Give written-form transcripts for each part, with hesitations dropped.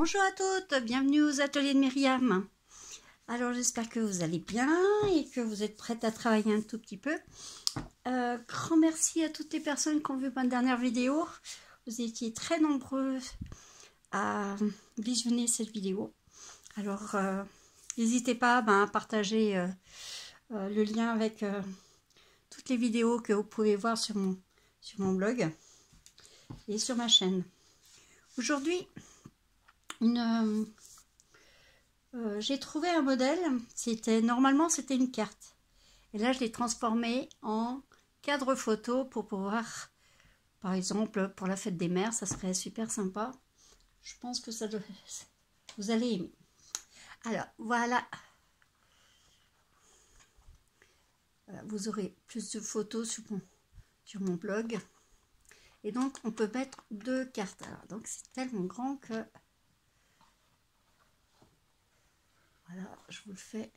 Bonjour à toutes, bienvenue aux ateliers de Myriam. Alors j'espère que vous allez bien et que vous êtes prêtes à travailler un tout petit peu. Grand merci à toutes les personnes qui ont vu ma dernière vidéo. Vous étiez très nombreux à visionner cette vidéo. Alors n'hésitez pas à partager le lien avec toutes les vidéos que vous pouvez voir sur mon blog et sur ma chaîne. Aujourd'hui, j'ai trouvé un modèle. Normalement c'était une carte, et là je l'ai transformé en cadre photo pour pouvoir, par exemple pour la fête des mères, ça serait super sympa. Je pense que vous allez aimer. Alors voilà, vous aurez plus de photos sur mon blog, et donc on peut mettre deux cartes. Alors, donc c'est tellement grand que voilà, je vous le fais.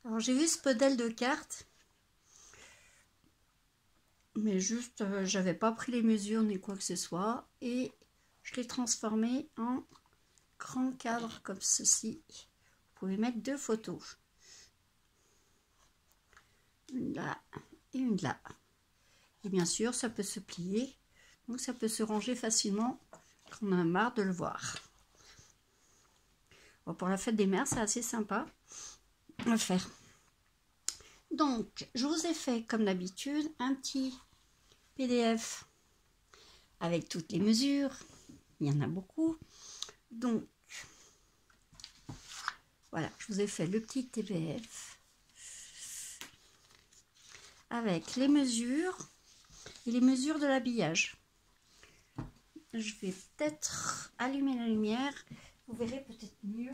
Alors j'ai vu ce modèle de carte, mais juste j'avais pas pris les mesures ni quoi que ce soit, et je l'ai transformé en grand cadre comme ceci. Vous pouvez mettre deux photos, une là et une là, et bien sûr ça peut se plier, donc ça peut se ranger facilement quand on a marre de le voir. Bon, pour la fête des mères c'est assez sympa à faire. Donc je vous ai fait comme d'habitude un petit PDF avec toutes les mesures, il y en a beaucoup. Donc voilà, je vous ai fait le petit PDF avec les mesures et les mesures de l'habillage. Je vais peut-être allumer la lumière, vous verrez peut-être mieux.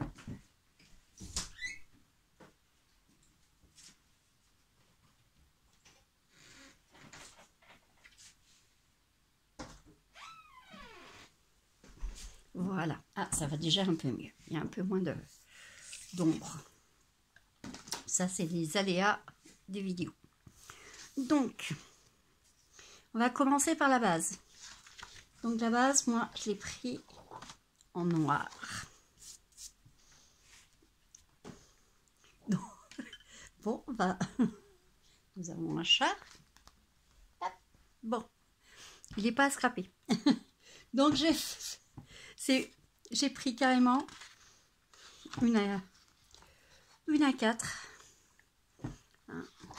Voilà, ah, ça va déjà un peu mieux, il y a un peu moins d'ombre. Ça, c'est les aléas des vidéos. Donc, on va commencer par la base. Donc la base, moi, je l'ai pris en noir. Donc, bon, nous avons un chat. Hop. Bon, il n'est pas à scraper. Donc j'ai pris carrément une A4.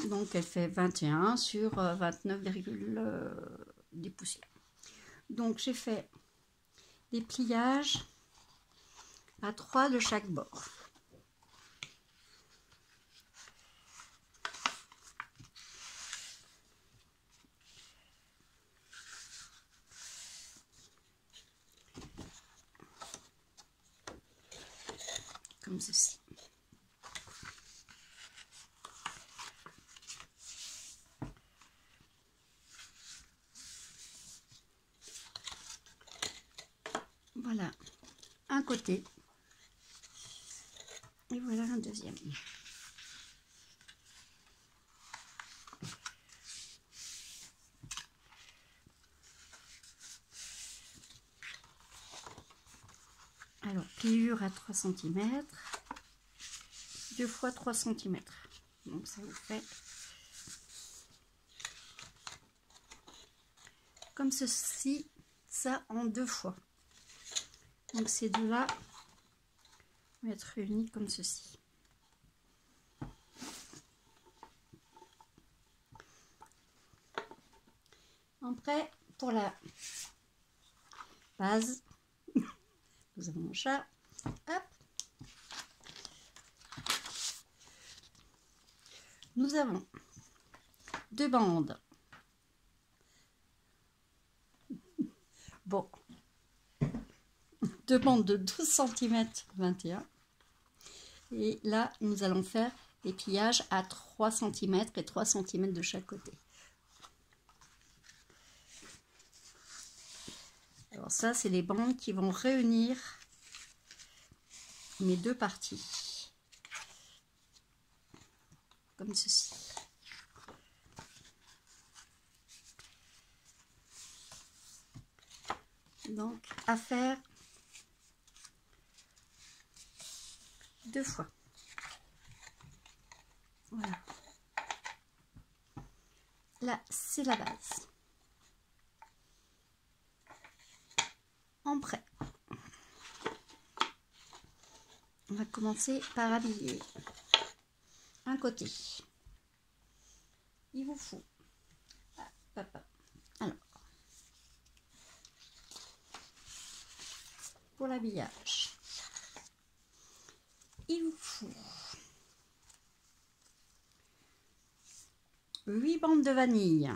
Donc elle fait 21 sur 29, des poussières. Donc j'ai fait des pliages à 3 de chaque bord. Comme ceci. Voilà un côté, et voilà un deuxième. Alors, pliure à 3 cm, 2 fois 3 cm. Donc ça vous fait comme ceci, ça en 2 fois. Donc ces deux-là vont être réunis comme ceci. Après, pour la base, nous avons mon chat. Hop. Nous avons 2 bandes. Bon. 2 bandes de 12 cm 21. Et là, nous allons faire des pliages à 3 cm et 3 cm de chaque côté. Alors ça, c'est les bandes qui vont réunir mes deux parties. Comme ceci. Donc, à faire 2 fois. Voilà. Là, c'est la base. En prêt. On va commencer par habiller un côté. Il vous faut. Alors, pour l'habillage, il vous faut 8 bandes de vanille.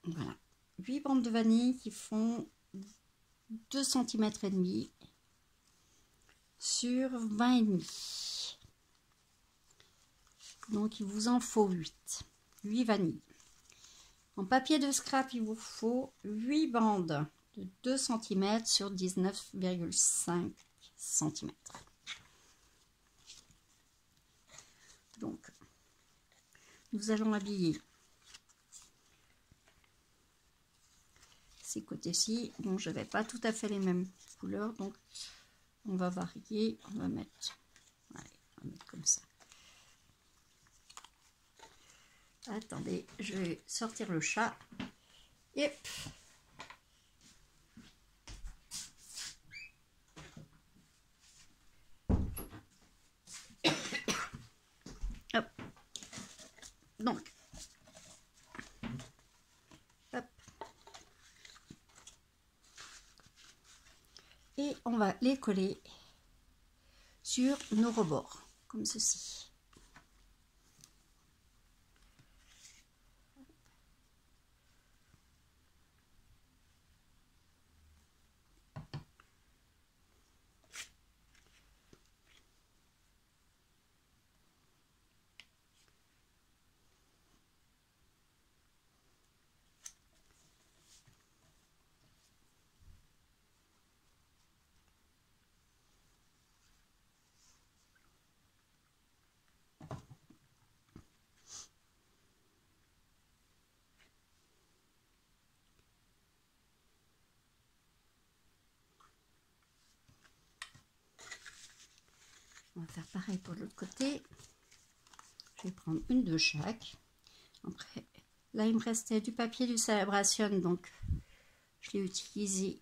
Voilà, 8 bandes de vanille qui font 2 cm et demi sur 20,5. Donc il vous en faut 8 vanilles. En papier de scrap, il vous faut 8 bandes de 2 cm sur 19,5 cm. Donc, nous allons habiller ces côtés-ci. Bon, je n'avais pas tout à fait les mêmes couleurs, donc on va varier. On va mettre, allez, on va mettre comme ça. Attendez, je vais sortir le chat. Yep. Hop. Donc, hop. Et on va les coller sur nos rebords, comme ceci. On va faire pareil pour l'autre côté. Je vais prendre une de chaque. Après, là, il me restait du papier du Celebration, donc je l'ai utilisé.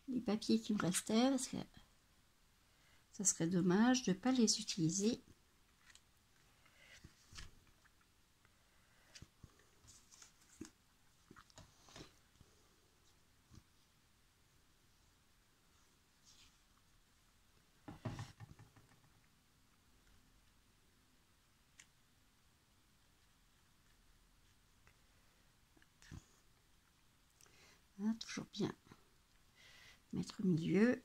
Les papiers qui me restaient, parce que ça serait dommage de ne pas les utiliser. Voilà, toujours bien mettre au milieu.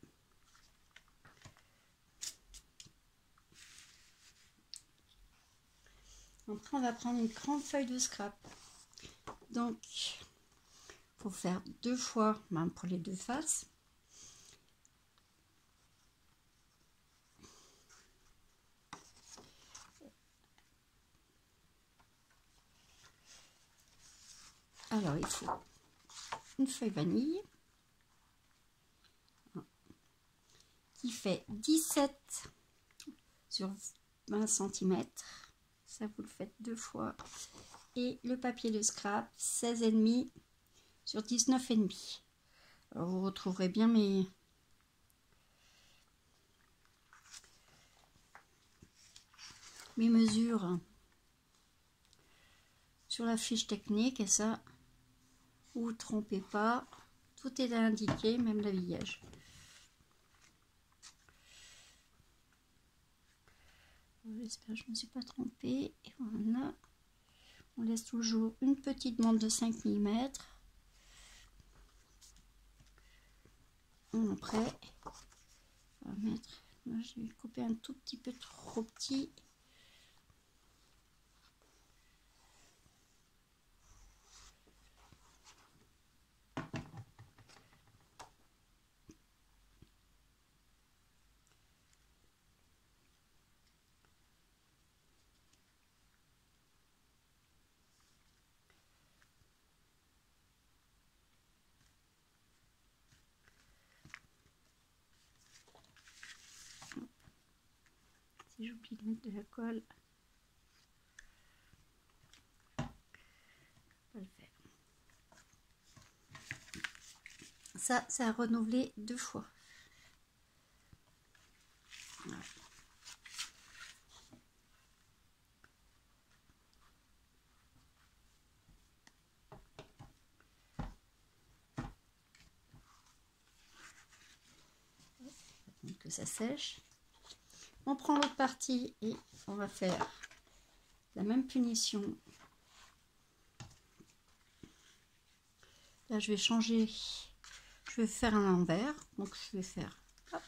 Après, on va prendre une grande feuille de scrap. Donc, il faut faire 2 fois, même pour les 2 faces. Alors, il faut une feuille vanille qui fait 17 sur 20 cm. Ça, vous le faites 2 fois. Et le papier de scrap, 16,5 sur 19,5. Alors, vous retrouverez bien mes mesures sur la fiche technique. Et ça, vous ne vous trompez pas. Tout est indiqué, même l'habillage. J'espère que je ne me suis pas trompée. Et voilà. On laisse toujours une petite bande de 5 mm. Après, on va mettre. Là, je vais couper un tout petit peu trop petit. j'oublie de mettre de la colle. On va le faire. Ça, c'est à renouveler 2 fois. Voilà. Que ça sèche. On prend l'autre partie et on va faire la même punition. Là, je vais changer. Je vais faire un l'envers. Donc, je vais faire. Hop,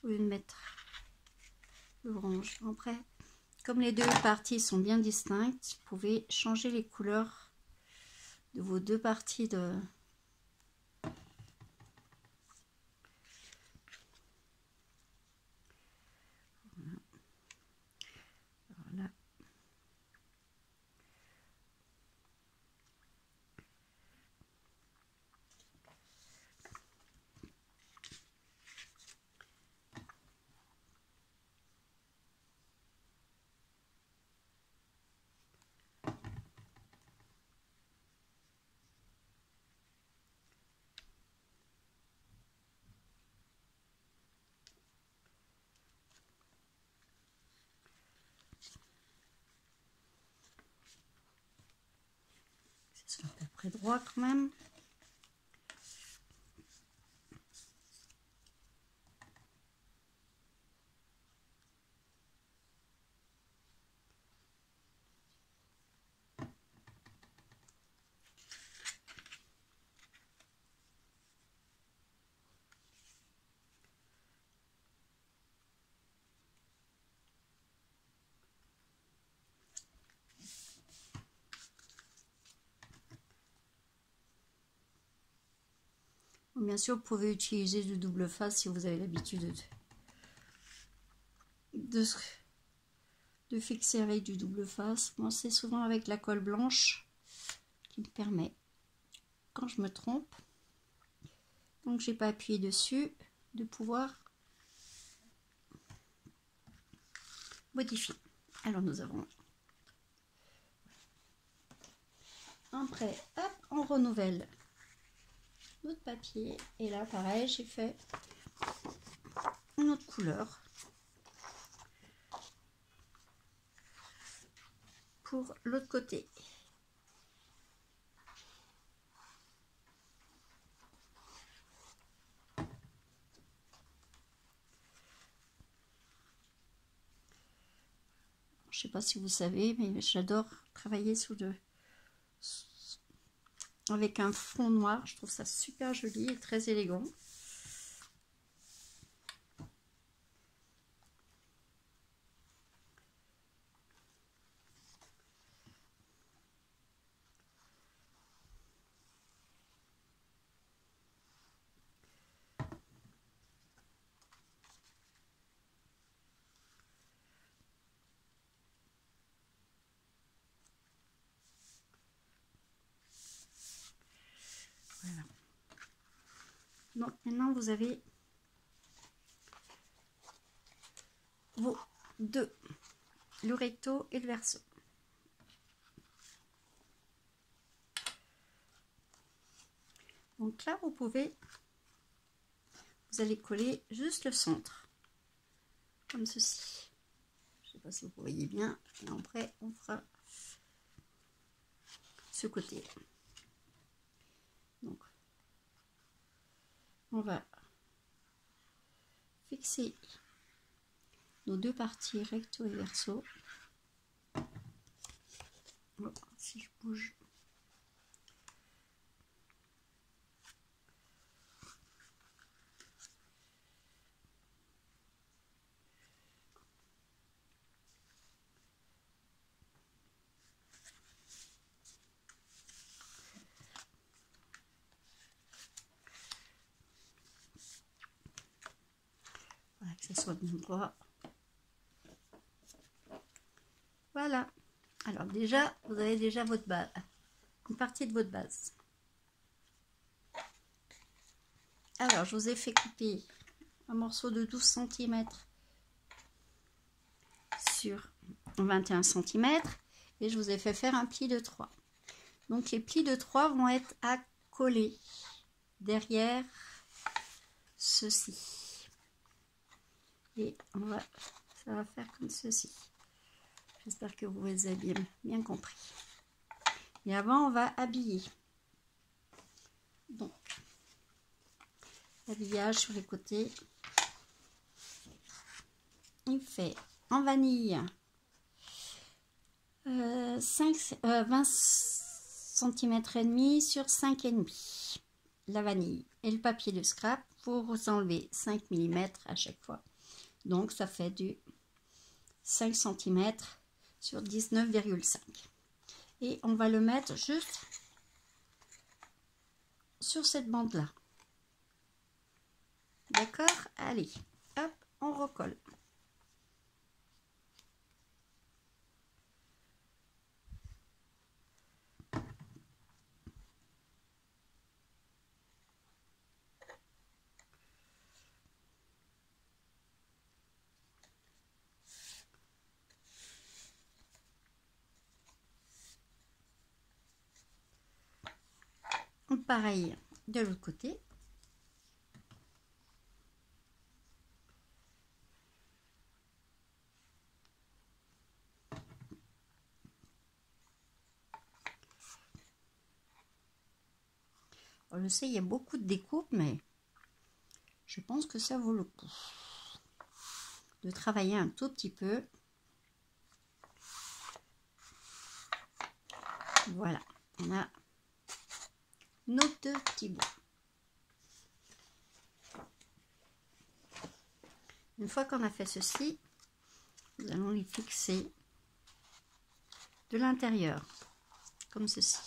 au lieu de mettre le orange. Après, comme les deux parties sont bien distinctes, vous pouvez changer les couleurs de vos deux parties de. Voilà. C'est à peu près droit quand même. Bien sûr, vous pouvez utiliser du double face si vous avez l'habitude de fixer avec du double face. Moi, c'est souvent avec la colle blanche qui me permet, quand je me trompe, donc j'ai pas appuyé dessus, de pouvoir modifier. Alors nous avons après, hop, on renouvelle notre papier et là pareil, j'ai fait une autre couleur pour l'autre côté. Je sais pas si vous savez, mais j'adore travailler avec un fond noir. Je trouve ça super joli et très élégant. Voilà. Donc maintenant vous avez vos deux, le recto et le verso. Donc là vous allez coller juste le centre, comme ceci. Je ne sais pas si vous voyez bien, et après on fera ce côté. Donc on va fixer nos deux parties recto et verso. Bon, si je bouge, voilà, que ça soit bien droit. Voilà. Alors déjà, vous avez déjà votre base, une partie de votre base. Alors, je vous ai fait couper un morceau de 12 cm sur 21 cm et je vous ai fait faire un pli de 3. Donc les plis de 3 vont être à coller derrière ceci. Et ça va faire comme ceci. J'espère que vous avez bien compris. Et avant, on va habiller. Donc, l'habillage sur les côtés. Il fait en vanille 20 cm et demi sur 5,5 la vanille et le papier de scrap pour enlever 5 mm à chaque fois. Donc ça fait du 5 cm sur 19,5 et on va le mettre juste sur cette bande là. D'accord, allez, hop, on recolle. Pareil de l'autre côté. Je sais, il y a beaucoup de découpes, mais je pense que ça vaut le coup de travailler un tout petit peu. Voilà, on a nos deux petits bouts. Une fois qu'on a fait ceci, nous allons les fixer de l'intérieur, comme ceci.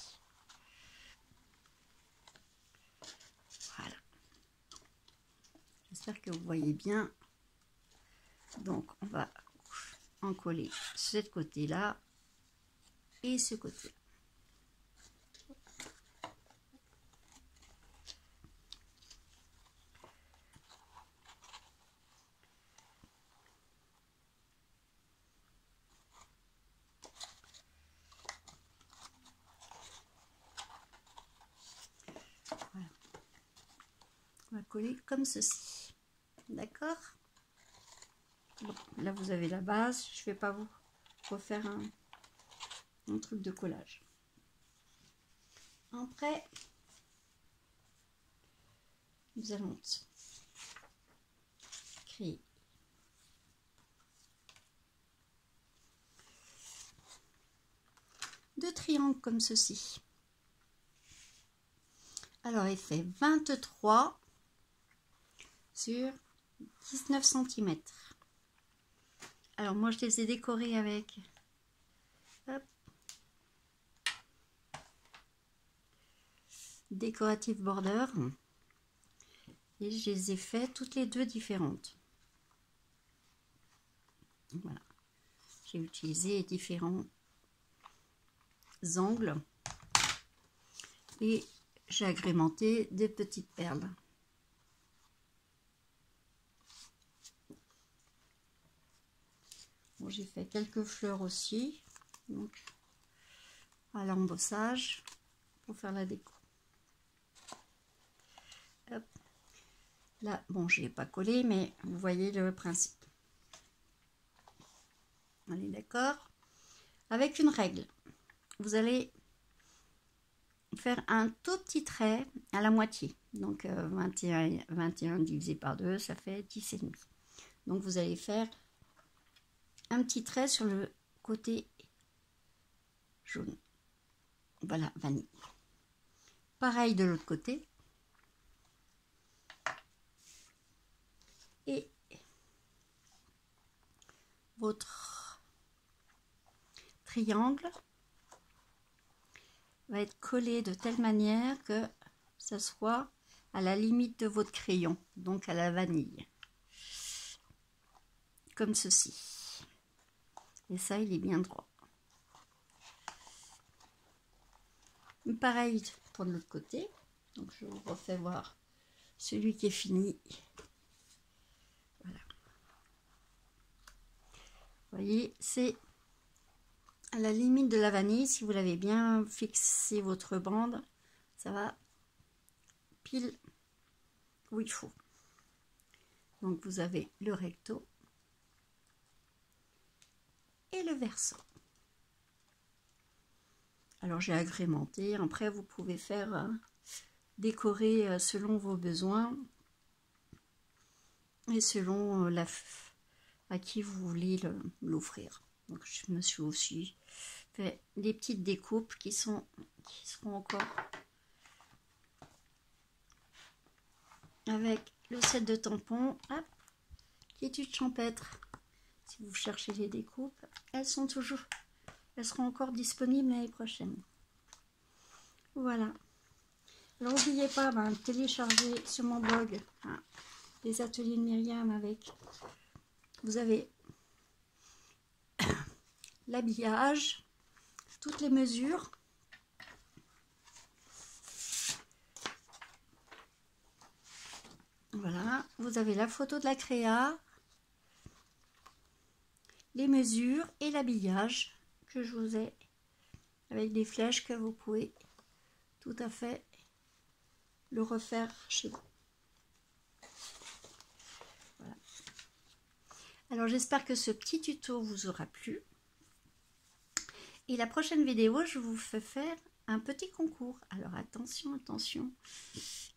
Voilà. J'espère que vous voyez bien. Donc, on va en coller ce côté-là et ce côté-là. Voilà. On va coller comme ceci. D'accord? Bon, là, vous avez la base. Je ne vais pas vous refaire un truc de collage. Après, nous allons créer deux triangles comme ceci. Alors, il fait 23 sur 19 cm. Alors, moi, je les ai décorés avec décorative border et je les ai fait toutes les deux différentes. Voilà, j'ai utilisé différents angles et j'ai agrémenté des petites perles. Bon, j'ai fait quelques fleurs aussi, donc à l'embossage pour faire la déco. Hop. Là, bon, je l'ai pas collé, mais vous voyez le principe. On est d'accord? Avec une règle, vous allez faire un tout petit trait à la moitié. Donc 21 divisé par 2, ça fait 10,5. Donc vous allez faire un petit trait sur le côté jaune. Voilà, vanille. Pareil de l'autre côté. Et votre triangle va être collé de telle manière que ça soit à la limite de votre crayon, donc à la vanille. Comme ceci. Et ça, il est bien droit. Pareil pour l'autre côté. Donc je vous refais voir celui qui est fini. Voilà. Vous voyez, c'est à la limite de la vanille. Si vous l'avez bien fixé votre bande, ça va pile où il faut. Donc vous avez le recto et le verso. Alors j'ai agrémenté. Après vous pouvez faire décorer selon vos besoins et selon à qui vous voulez l'offrir. Donc je me suis aussi fait des petites découpes qui seront encore avec le set de tampons. Hop, quiétude champêtre. Si vous cherchez les découpes, elles seront encore disponibles l'année prochaine. Voilà. Alors n'oubliez pas de télécharger sur mon blog les ateliers de Myriam avec. Vous avez l'habillage, toutes les mesures. Voilà, vous avez la photo de la créa, les mesures et l'habillage que je vous ai avec des flèches que vous pouvez tout à fait le refaire chez vous. Voilà. Alors j'espère que ce petit tuto vous aura plu. Et la prochaine vidéo, je vous fais faire un petit concours. Alors attention, attention.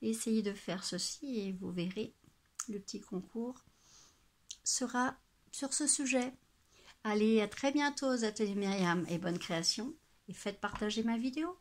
Essayez de faire ceci et vous verrez, le petit concours sera sur ce sujet. Allez, à très bientôt aux ateliers Myriam et bonne création. Et faites partager ma vidéo.